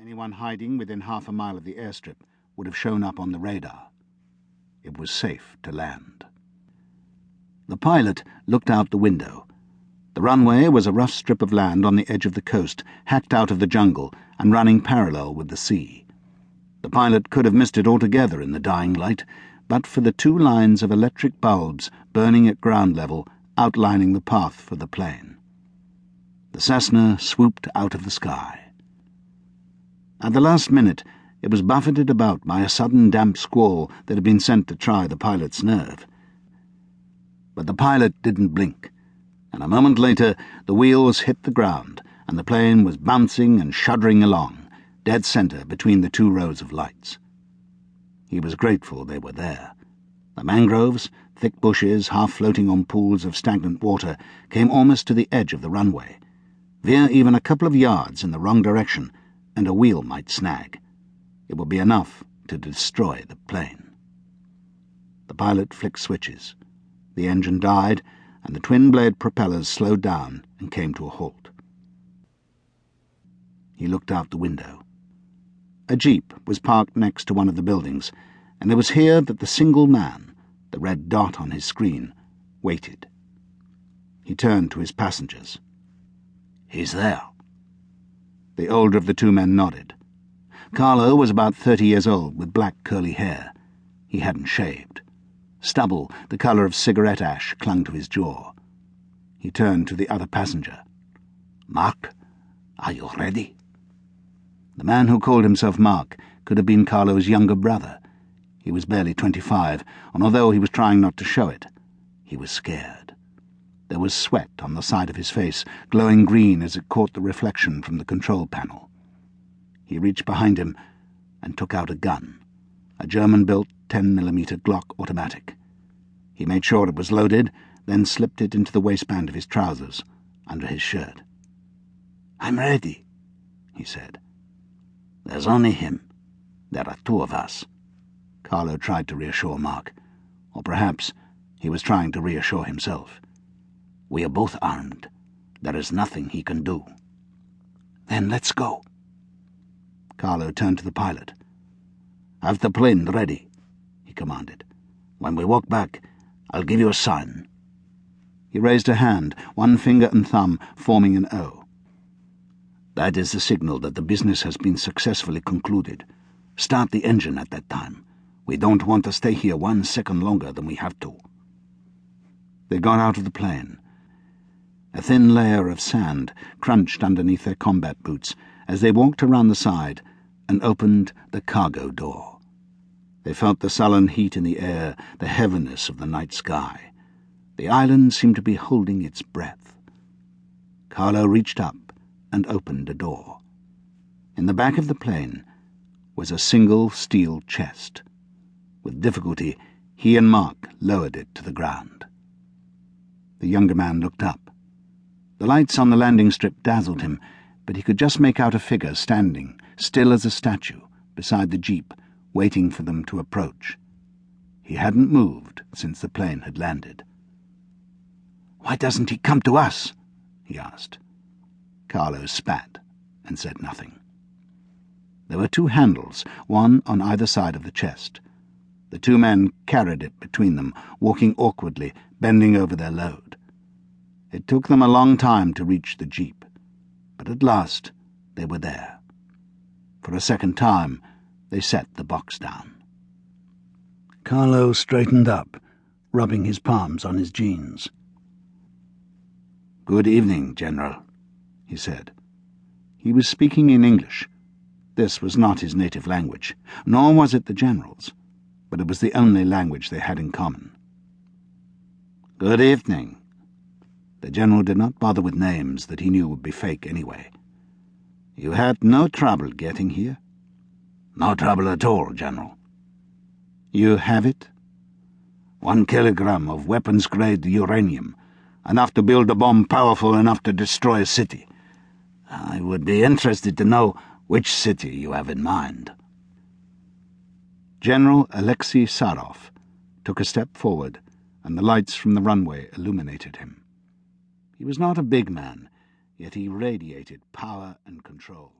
Anyone hiding within half a mile of the airstrip would have shown up on the radar. It was safe to land. The pilot looked out the window. The runway was a rough strip of land on the edge of the coast, hacked out of the jungle and running parallel with the sea. The pilot could have missed it altogether in the dying light, but for the two lines of electric bulbs burning at ground level, outlining the path for the plane. The Cessna swooped out of the sky. At the last minute, it was buffeted about by a sudden damp squall that had been sent to try the pilot's nerve. But the pilot didn't blink, and a moment later the wheels hit the ground and the plane was bouncing and shuddering along, dead center between the two rows of lights. He was grateful they were there. The mangroves, thick bushes half floating on pools of stagnant water, came almost to the edge of the runway. Veer even a couple of yards in the wrong direction, and a wheel might snag. It would be enough to destroy the plane. The pilot flicked switches. The engine died, and the twin-blade propellers slowed down and came to a halt. He looked out the window. A jeep was parked next to one of the buildings, and it was here that the single man, the red dot on his screen, waited. He turned to his passengers. "He's there." The older of the two men nodded. Carlo was about 30 years old, with black curly hair. He hadn't shaved. Stubble, the colour of cigarette ash, clung to his jaw. He turned to the other passenger. "Mark, are you ready?" The man who called himself Mark could have been Carlo's younger brother. He was barely 25, and although he was trying not to show it, he was scared. There was sweat on the side of his face, glowing green as it caught the reflection from the control panel. He reached behind him and took out a gun, a German-built 10mm Glock automatic. He made sure it was loaded, then slipped it into the waistband of his trousers, under his shirt. "I'm ready," he said. "There's only him. There are two of us." Carlo tried to reassure Mark, or perhaps he was trying to reassure himself. "We are both armed. There is nothing he can do." "Then let's go." Carlo turned to the pilot. "Have the plane ready," he commanded. "When we walk back, I'll give you a sign." He raised a hand, one finger and thumb forming an O. "That is the signal that the business has been successfully concluded. Start the engine at that time. We don't want to stay here 1 second longer than we have to." They got out of the plane. A thin layer of sand crunched underneath their combat boots as they walked around the side and opened the cargo door. They felt the sullen heat in the air, the heaviness of the night sky. The island seemed to be holding its breath. Carlo reached up and opened a door. In the back of the plane was a single steel chest. With difficulty, he and Mark lowered it to the ground. The younger man looked up. The lights on the landing strip dazzled him, but he could just make out a figure standing, still as a statue, beside the jeep, waiting for them to approach. He hadn't moved since the plane had landed. "Why doesn't he come to us?" he asked. Carlo spat and said nothing. There were two handles, one on either side of the chest. The two men carried it between them, walking awkwardly, bending over their load. It took them a long time to reach the jeep, but at last they were there. For a second time, they set the box down. Carlo straightened up, rubbing his palms on his jeans. "Good evening, General," he said. He was speaking in English. This was not his native language, nor was it the General's, but it was the only language they had in common. "Good evening." The General did not bother with names that he knew would be fake anyway. "You had no trouble getting here?" "No trouble at all, General." "You have it?" 1 kilogram of weapons-grade uranium, enough to build a bomb powerful enough to destroy a city. I would be interested to know which city you have in mind." General Alexei Sarov took a step forward, and the lights from the runway illuminated him. He was not a big man, yet he radiated power and control.